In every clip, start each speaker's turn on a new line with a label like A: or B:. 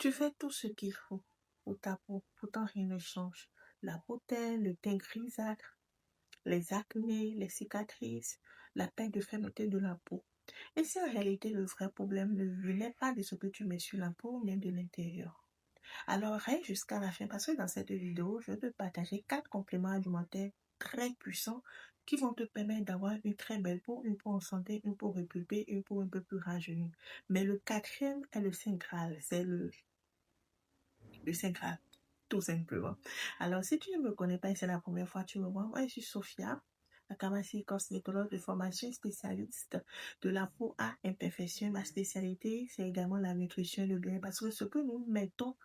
A: Tu fais tout ce qu'il faut pour ta peau, pourtant rien ne change. La peau teinte, le teint grisâtre, les acnés, les cicatrices, la perte de fermeté de la peau. Et si en réalité le vrai problème ne venait pas de ce que tu mets sur la peau, mais de l'intérieur. Alors reste jusqu'à la fin parce que dans cette vidéo, je vais te partager 4 compléments alimentaires très puissants qui vont te permettre d'avoir une très belle peau, une peau en santé, une peau repulpée, une peau un peu plus rajeunie. Mais le quatrième est le Saint Graal, c'est le Saint Graal, tout simplement. Alors si tu ne me connais pas et c'est la première fois que tu me vois, moi je suis Sophia, la pharmacie cosmétologue de formation spécialiste de la peau à imperfection. Ma spécialité, c'est également la nutrition et le bien parce que ce que nous mettons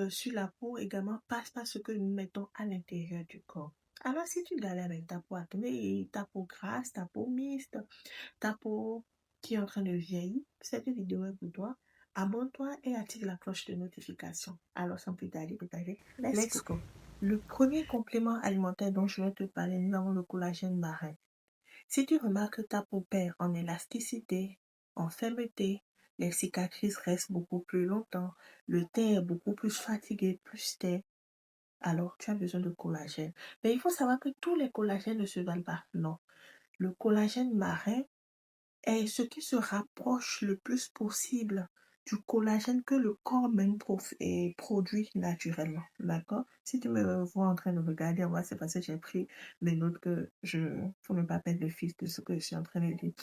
A: sur la peau également passe par ce que nous mettons à l'intérieur du corps. Alors, si tu galères avec ta peau acnée, ta peau grasse, ta peau mixte, ta peau qui est en train de vieillir, cette vidéo est pour toi. Abonne-toi et active la cloche de notification. Alors, sans plus tarder, let's go. Le premier complément alimentaire dont je vais te parler, nous avons le collagène marin. Si tu remarques que ta peau perd en élasticité, en fermeté, les cicatrices restent beaucoup plus longtemps, le teint est beaucoup plus fatigué, plus teint, alors tu as besoin de collagène. Mais il faut savoir que tous les collagènes ne se valent pas. Non. Le collagène marin est ce qui se rapproche le plus possible du collagène que le corps même produit naturellement. D'accord? Si tu me vois en train de regarder, moi, c'est parce que j'ai pris des notes pour ne pas perdre le fil de ce que je suis en train de dire.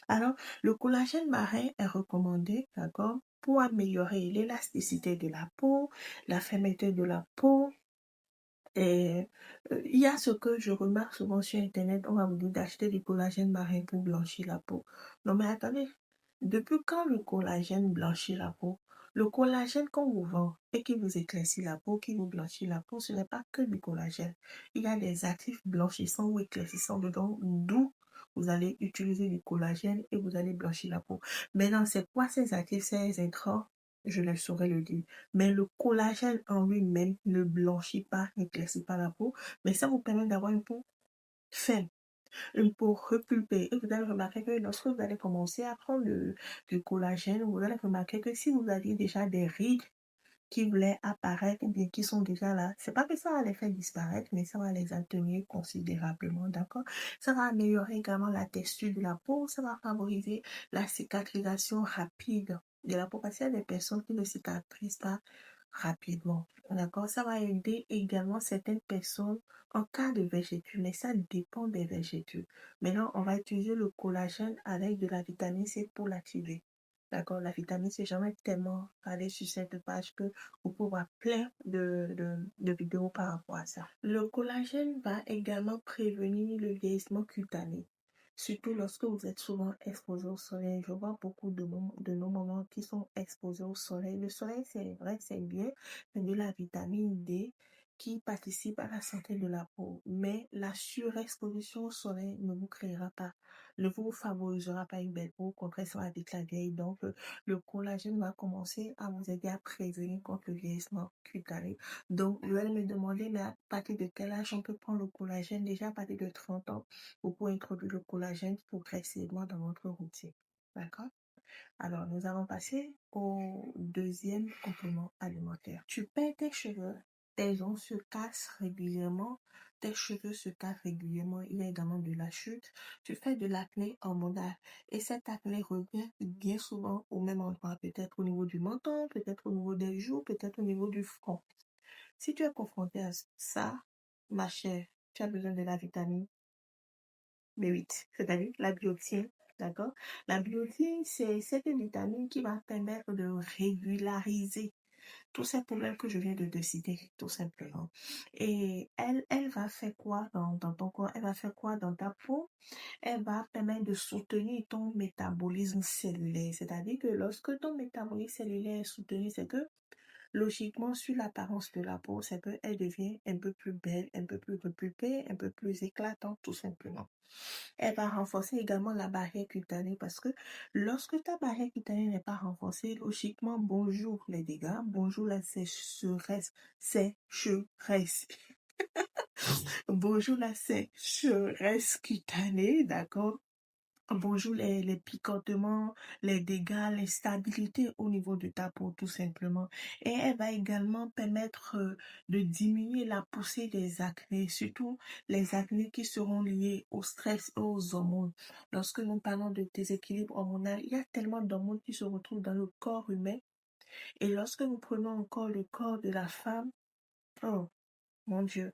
A: Alors, le collagène marin est recommandé, d'accord, pour améliorer l'élasticité de la peau, la fermeté de la peau. Et il y a ce que je remarque souvent sur Internet, on va vous dire d'acheter du collagène marin pour blanchir la peau. Non mais attendez, depuis quand le collagène blanchit la peau? Le collagène qu'on vous vend et qui vous éclaircit la peau, qui vous blanchit la peau, ce n'est pas que du collagène. Il y a des actifs blanchissants ou éclaircissants dedans, d'où vous allez utiliser du collagène et vous allez blanchir la peau. Maintenant, c'est quoi ces actifs, ces intrants? Je ne saurais le dire. Mais le collagène en lui-même ne blanchit pas, n'éclaircit pas la peau, mais ça vous permet d'avoir une peau ferme, une peau repulpée. Et vous allez remarquer que lorsque vous allez commencer à prendre du collagène, vous allez remarquer que si vous aviez déjà des rides qui voulaient apparaître, ou bien qui sont déjà là, c'est pas que ça va les faire disparaître, mais ça va les atténuer considérablement, d'accord? Ça va améliorer également la texture de la peau, ça va favoriser la cicatrisation rapide de la peau, parce qu'il y a des personnes qui ne cicatrisent pas rapidement, d'accord? Ça va aider également certaines personnes en cas de vergetures, mais ça dépend des vergetures. Maintenant, on va utiliser le collagène avec de la vitamine C pour l'activer. D'accord, la vitamine C, jamais tellement parlé sur cette page que vous pouvez voir plein de vidéos par rapport à ça. Le collagène va également prévenir le vieillissement cutané. Surtout lorsque vous êtes souvent exposé au soleil. Je vois beaucoup de nos mamans qui sont exposés au soleil. Le soleil, c'est vrai, c'est bien, c'est de la vitamine D qui participe à la santé de la peau. Mais la surexposition au soleil ne vous créera pas, ne vous favorisera pas une belle peau. Au contraire, ça va déclarer. Donc, le collagène va commencer à vous aider à prévenir contre le vieillissement cutané. Donc, vous allez me demander, mais à partir de quel âge on peut prendre le collagène? Déjà, à partir de 30 ans, vous pouvez introduire le collagène progressivement dans votre routine. D'accord? Alors, nous allons passer au deuxième complément alimentaire. Tu perds tes cheveux, tes ongles se cassent régulièrement, tes cheveux se cassent régulièrement, il y a également de la chute, tu fais de l'acné hormonale et cette acné revient bien souvent au même endroit, peut-être au niveau du menton, peut-être au niveau des joues, peut-être au niveau du front. Si tu es confronté à ça, ma chère, tu as besoin de la vitamine B8, c'est-à-dire la biotine, d'accord? La biotine, c'est cette vitamine qui va permettre de régulariser tous ces problèmes que je viens de te citer, tout simplement. Et elle va faire quoi dans ton corps? Elle va faire quoi dans ta peau? Elle va permettre de soutenir ton métabolisme cellulaire. C'est-à-dire que lorsque ton métabolisme cellulaire est soutenu, c'est que logiquement, sur l'apparence de la peau, c'est qu'elle devient un peu plus belle, un peu plus repulpée, un peu plus éclatante, tout simplement. Elle va renforcer également la barrière cutanée parce que lorsque ta barrière cutanée n'est pas renforcée, logiquement, bonjour les dégâts, bonjour la sécheresse, sécheresse. Bonjour la sécheresse cutanée, d'accord? bonjour les picotements, les dégâts, l'instabilité au niveau de ta peau, tout simplement. Et elle va également permettre de diminuer la poussée des acnés, surtout les acnés qui seront liés au stress et aux hormones. Lorsque nous parlons de déséquilibre hormonal, il y a tellement d'hormones qui se retrouvent dans le corps humain. Et lorsque nous prenons encore le corps de la femme, oh mon Dieu,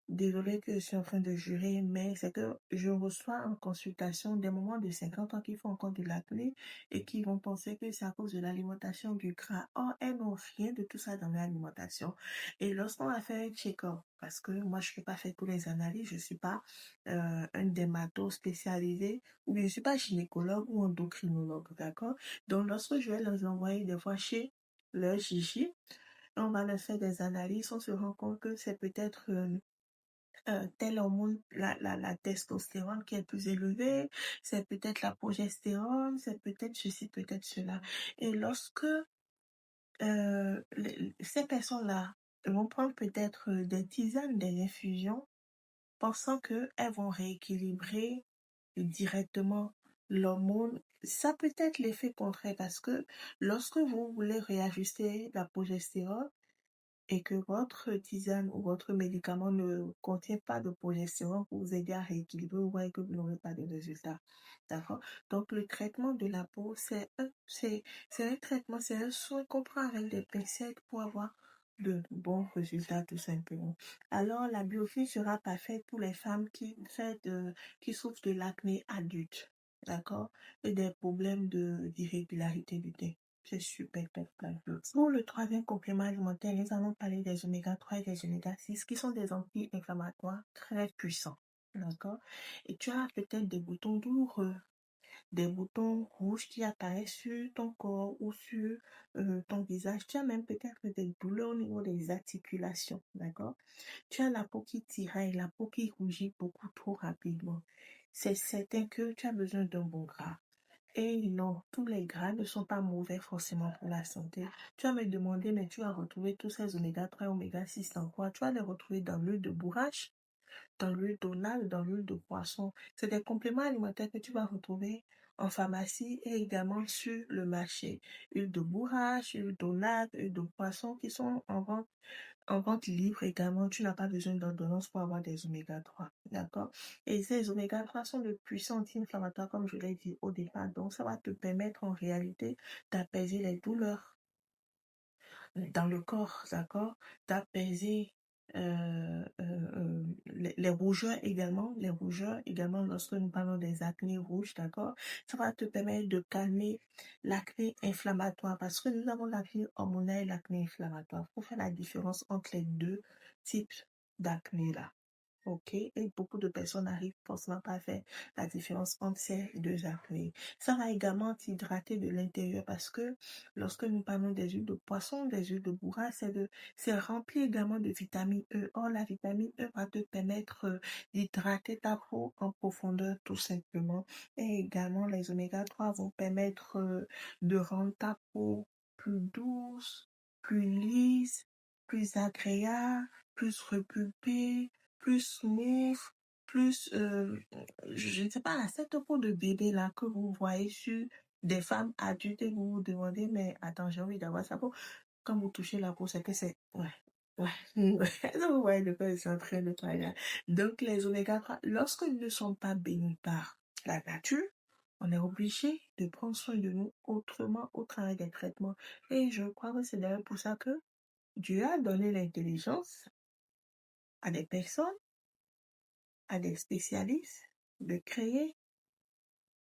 A: désolée que je suis en train de jurer, mais c'est que je reçois en consultation des moments de 50 ans qui font encore de l'acné et qui vont penser que c'est à cause de l'alimentation du gras. Or, elles n'ont rien de tout ça dans l'alimentation. Et lorsqu'on a fait un check-up, parce que moi, je ne peux pas faire toutes les analyses, je ne suis pas un dermato spécialisé, ou bien je ne suis pas gynécologue ou endocrinologue, d'accord? Donc, lorsque je vais les envoyer des fois chez leur Gigi, on va leur faire des analyses, on se rend compte que c'est peut-être tel hormone, la testostérone qui est plus élevée, c'est peut-être la progestérone, c'est peut-être ceci, peut-être cela. Et lorsque ces personnes-là vont prendre peut-être des tisanes, des infusions, pensant qu'elles vont rééquilibrer directement l'hormone, ça peut être l'effet contraire parce que lorsque vous voulez réajuster la progestérone, et que votre tisane ou votre médicament ne contient pas de progestérone pour vous aider à rééquilibrer, vous voyez que vous n'aurez pas de résultat. D'accord? Donc, le traitement de la peau, c'est un traitement, c'est un soin qu'on prend avec des pincettes pour avoir de bons résultats, tout simplement. Alors, la biopsie sera parfaite pour les femmes qui souffrent de l'acné adulte. D'accord? Et des problèmes d'irrégularité du teint. C'est super, super. Pour le troisième complément alimentaire, nous allons parler des oméga 3 et des oméga 6 qui sont des anti-inflammatoires très puissants. D'accord? Et tu as peut-être des boutons douloureux, des boutons rouges qui apparaissent sur ton corps ou sur ton visage. Tu as même peut-être des douleurs au niveau des articulations. D'accord? Tu as la peau qui tiraille, la peau qui rougit beaucoup trop rapidement. C'est certain que tu as besoin d'un bon gras. Et non, tous les gras ne sont pas mauvais forcément pour la santé. Tu vas me demander, mais tu vas retrouver tous ces oméga 3 et oméga 6 dans quoi? Tu vas les retrouver dans l'huile de bourrache, dans l'huile d'olive, dans l'huile de poisson. C'est des compléments alimentaires que tu vas retrouver en pharmacie et également sur le marché. Huile de bourrache, huile d'olive, huile de poisson qui sont en vente libre également, tu n'as pas besoin d'ordonnance pour avoir des oméga 3, d'accord? Et ces oméga 3 sont de puissants anti-inflammatoires, comme je l'ai dit au départ. Donc, ça va te permettre en réalité d'apaiser les douleurs dans le corps, d'accord? D'apaiser les rougeurs également lorsque nous parlons des acnés rouges, d'accord? Ça va te permettre de calmer l'acné inflammatoire parce que nous avons l'acné hormonal et l'acné inflammatoire. Il faut faire la différence entre les deux types d'acné là. Ok, et beaucoup de personnes n'arrivent forcément pas à faire la différence entre ces deux acnés. Ça va également t'hydrater de l'intérieur parce que lorsque nous parlons des huiles de poisson, des huiles de bourrache, c'est rempli également de vitamine E. Or, la vitamine E va te permettre d'hydrater ta peau en profondeur tout simplement. Et également, les oméga 3 vont permettre de rendre ta peau plus douce, plus lisse, plus agréable, plus repulpée, plus smooth, plus, je ne sais pas, cette peau de bébé là que vous voyez sur des femmes adultes et vous vous demandez, mais attends, j'ai envie d'avoir sa peau. Quand vous touchez la peau, c'est que c'est, ouais, ouais. Est-ce que vous voyez de quoi je suis en train de parler? Donc, les oméga 3, lorsque nous ne sommes pas bénis par la nature, on est obligé de prendre soin de nous autrement au travers des traitements. Et je crois que c'est d'ailleurs pour ça que Dieu a donné l'intelligence à des personnes, à des spécialistes, de créer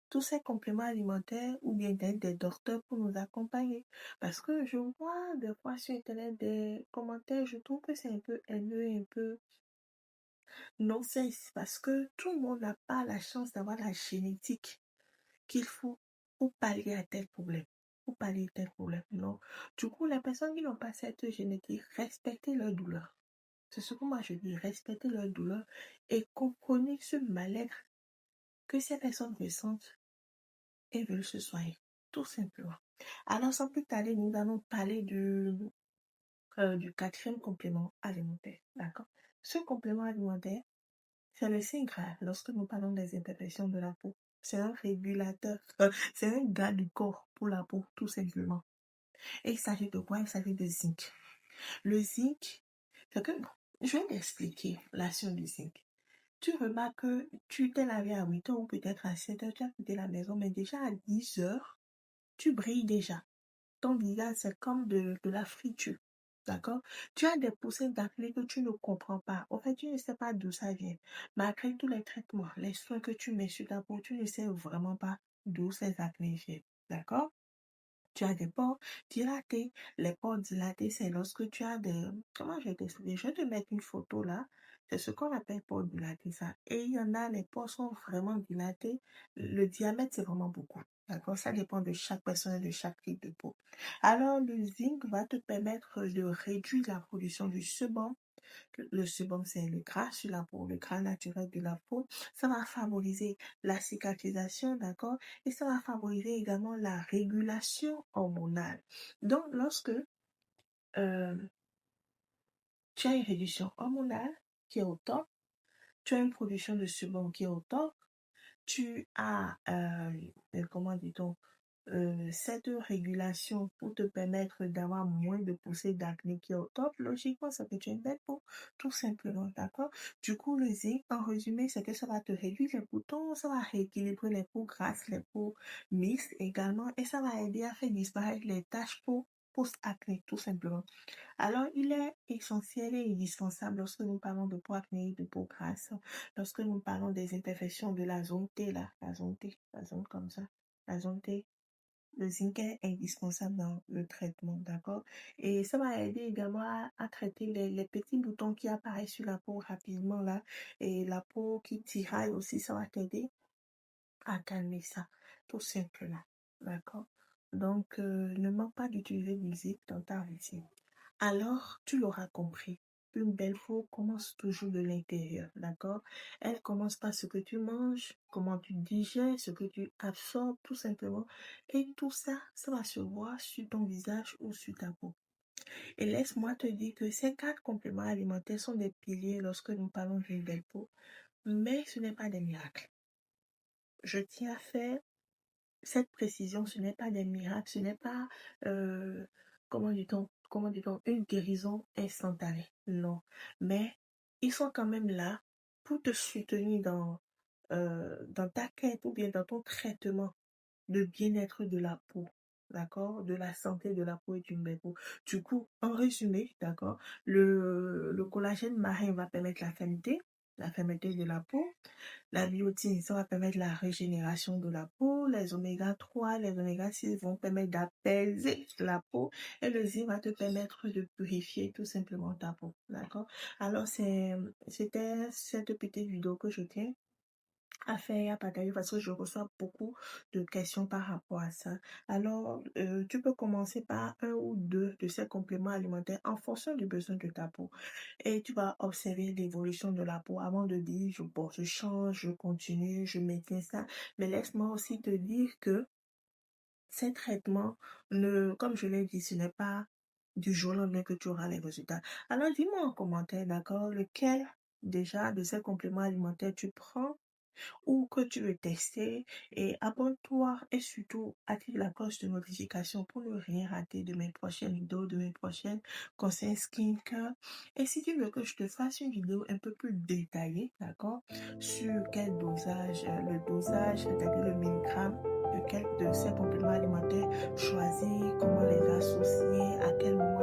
A: tous ces compléments alimentaires ou bien d'être des docteurs pour nous accompagner. Parce que je vois des fois sur Internet des commentaires, je trouve que c'est un peu haineux et un peu non-sens parce que tout le monde n'a pas la chance d'avoir la génétique qu'il faut pour pallier à tel problème. Pour pallier à tel problème, non. Du coup, les personnes qui n'ont pas cette génétique, respectez leur douleur. C'est ce que moi je dis, respectez leur douleur et comprenez ce mal-être que ces personnes ressentent et veulent se soigner, tout simplement. Alors, sans plus tarder, nous allons parler du quatrième complément alimentaire, d'accord? Ce complément alimentaire, c'est le signe grave lorsque nous parlons des imperfections de la peau. c'est un régulateur, c'est un gars du corps pour la peau, tout simplement. Et il s'agit de quoi? Il s'agit de zinc. Le zinc, c'est que, je vais t'expliquer l'action du zinc. Tu remarques que tu t'es lavé à 8 heures ou peut-être à 7 heures, tu as quitté la maison, mais déjà à 10 heures, tu brilles déjà. Ton visage, c'est comme de la friture. D'accord? Tu as des poussées d'acné que tu ne comprends pas. En fait, tu ne sais pas d'où ça vient. Malgré tous les traitements, les soins que tu mets sur ta peau, tu ne sais vraiment pas d'où ces acnés viennent. D'accord? Tu as des pores dilatés. Les pores dilatés, c'est lorsque tu as des... Comment je vais t'expliquer? Je vais te mettre une photo là. C'est ce qu'on appelle pores dilatés, ça. Et il y en a, les pores sont vraiment dilatés. Le diamètre, c'est vraiment beaucoup. D'accord? Ça dépend de chaque personne et de chaque type de peau. Alors, le zinc va te permettre de réduire la production du sebum. Le sebum, c'est le gras sur la peau, le gras naturel de la peau. Ça va favoriser la cicatrisation, d'accord? Et ça va favoriser également la régulation hormonale. Donc, lorsque tu as une réduction hormonale qui est au top, tu as une production de sebum qui est au top, tu as, comment dit-on, cette régulation pour te permettre d'avoir moins de poussées d'acné qui est au top, logiquement, ça fait une belle peau, tout simplement, d'accord? Du coup, le zinc, en résumé, c'est que ça va te réduire les boutons, ça va rééquilibrer les peaux grasses, les peaux mixtes également, et ça va aider à faire disparaître les taches peau post-acné, tout simplement. Alors, il est essentiel et indispensable lorsque nous parlons de peau acnéique, de peau grasse, lorsque nous parlons des imperfections de la zone T, là, la zone comme ça, la zone T. Le zinc est indispensable dans le traitement, d'accord? Et ça va aider également à traiter les petits boutons qui apparaissent sur la peau rapidement, là. Et la peau qui tiraille aussi, ça va t'aider à calmer ça, tout simplement, d'accord? Donc, ne manque pas d'utiliser du zinc dans ta routine. Alors, tu l'auras compris, une belle peau commence toujours de l'intérieur, d'accord? Elle commence par ce que tu manges, comment tu digères, ce que tu absorbes, tout simplement. Et tout ça, ça va se voir sur ton visage ou sur ta peau. Et laisse-moi te dire que ces 4 compléments alimentaires sont des piliers lorsque nous parlons d'une belle peau, mais ce n'est pas des miracles. Je tiens à faire cette précision, ce n'est pas des miracles, ce n'est pas, comment dit-on, une guérison instantanée. Non. Mais ils sont quand même là pour te soutenir dans ta quête ou bien dans ton traitement de bien-être de la peau. D'accord? De la santé de la peau et d'une belle peau. Du coup, en résumé, d'accord, le collagène marin va permettre la fermeté de la peau. La biotine, ça va permettre la régénération de la peau. Les oméga 3, les oméga 6 vont permettre d'apaiser la peau. Et le zinc va te permettre de purifier tout simplement ta peau. D'accord? Alors, c'était cette petite vidéo que je tiens à faire, à partager parce que je reçois beaucoup de questions par rapport à ça. Alors, tu peux commencer par un ou deux de ces compléments alimentaires en fonction du besoin de ta peau. Et tu vas observer l'évolution de la peau avant de dire, je change, je continue, je maintiens ça. Mais laisse-moi aussi te dire que ces traitements, comme je l'ai dit, ce n'est pas du jour au lendemain que tu auras les résultats. Alors, dis-moi en commentaire, d'accord, lequel déjà de ces compléments alimentaires tu prends ou que tu veux tester et abonne-toi et surtout active la cloche de notification pour ne rien rater de mes prochaines vidéos, de mes prochaines conseils skincare. Et si tu veux que je te fasse une vidéo un peu plus détaillée, d'accord, sur quel dosage, le dosage, c'est-à-dire le milligramme de ces compléments alimentaires choisir, comment les associer, à quel moment